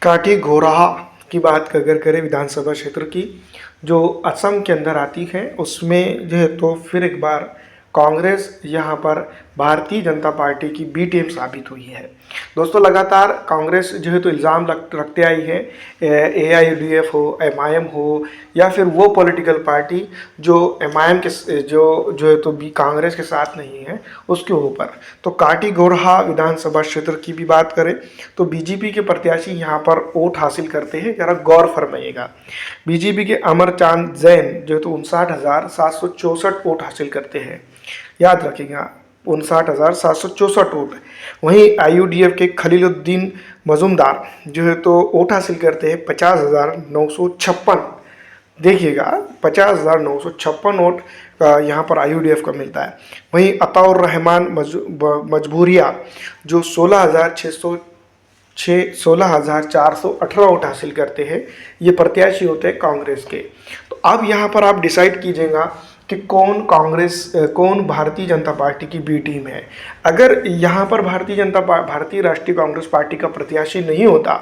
काटी घोराहा की बात अगर करें विधानसभा क्षेत्र की, जो असम के अंदर आती है, उसमें जो है तो फिर एक बार कांग्रेस यहाँ पर भारतीय जनता पार्टी की बी टीम साबित हुई है। दोस्तों, लगातार कांग्रेस जो है तो इल्ज़ाम रखते आई है, AIUDF हो, MIM हो, या फिर वो पॉलिटिकल पार्टी जो MIM के जो है तो भी कांग्रेस के साथ नहीं है, उसके ऊपर। तो काटी गोरहा विधानसभा क्षेत्र की भी बात करें तो बीजेपी के प्रत्याशी यहाँ पर वोट हासिल करते हैं, जरा गौर फरमाइएगा। बीजेपी के अमरचांद जैन जो है तो 59,764 वोट हासिल करते हैं, याद रखिएगा 59,764 वोट। वहीं IUDF के खलीलुद्दीन मजूमदार जो है तो वोट हासिल करते हैं 50,956। देखिएगा 50,956 वोट यहाँ पर IUDF का मिलता है। वहीं अताउर रहमान मजबूरिया जो 16,418 वोट हासिल करते हैं, ये प्रत्याशी होते हैं कांग्रेस के। तो अब यहाँ पर आप डिसाइड कीजिएगा कि कौन भारतीय जनता पार्टी की बी टीम है। अगर यहाँ पर भारतीय राष्ट्रीय कांग्रेस पार्टी का प्रत्याशी नहीं होता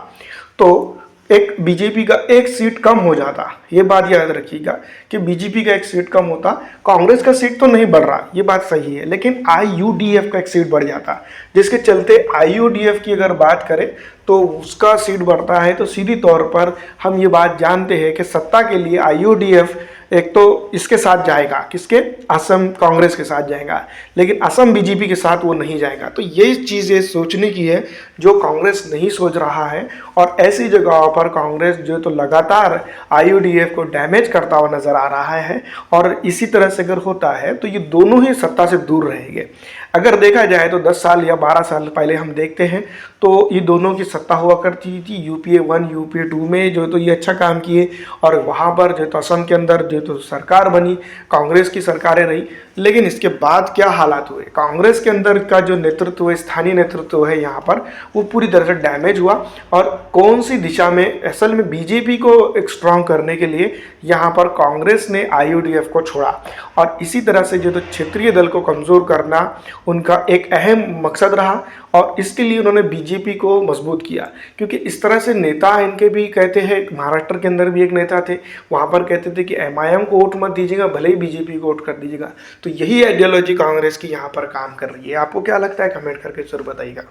तो एक बीजेपी का एक सीट कम हो जाता। ये बात याद रखिएगा कि बीजेपी का एक सीट कम होता, कांग्रेस का सीट तो नहीं बढ़ रहा, ये बात सही है, लेकिन IUDF का एक सीट बढ़ जाता, जिसके चलते IUDF की अगर बात करें तो उसका सीट बढ़ता है। तो सीधी तौर पर हम ये बात जानते हैं कि सत्ता के लिए IUDF एक तो इसके साथ जाएगा, किसके, असम कांग्रेस के साथ जाएगा, लेकिन असम बीजेपी के साथ वो नहीं जाएगा। तो ये चीज़ें सोचने की है जो कांग्रेस नहीं सोच रहा है, और ऐसी जगहों पर कांग्रेस जो तो लगातार IUDF को डैमेज करता हुआ नजर आ रहा है। और इसी तरह से अगर होता है तो ये दोनों ही सत्ता से दूर रहेंगे। अगर देखा जाए तो 10 साल या 12 साल पहले हम देखते हैं तो ये दोनों की सत्ता हुआ करती थी। UPA 1 UPA 2 में जो तो ये अच्छा काम किए, और वहाँ पर जो तो असम के अंदर जो तो सरकार बनी, कांग्रेस की सरकारें रही। लेकिन इसके बाद क्या हालात हुए, कांग्रेस के अंदर का जो नेतृत्व है, स्थानीय नेतृत्व है यहाँ पर, वो पूरी तरह से डैमेज हुआ। और कौन सी दिशा में, असल में बीजेपी को एक स्ट्रांग करने के लिए यहाँ पर कांग्रेस ने IUDF को छोड़ा, और इसी तरह से जो तो क्षेत्रीय दल को कमज़ोर करना उनका एक अहम मकसद रहा, और इसके लिए उन्होंने बीजेपी को मजबूत किया। क्योंकि इस तरह से नेता इनके भी कहते हैं, महाराष्ट्र के अंदर भी एक नेता थे, वहाँ पर कहते थे कि MIM को वोट मत दीजिएगा, भले ही बीजेपी को वोट कर दीजिएगा। तो यही आइडियोलॉजी कांग्रेस की यहाँ पर काम कर रही है। आपको क्या लगता है, कमेंट करके जरूर बताइएगा।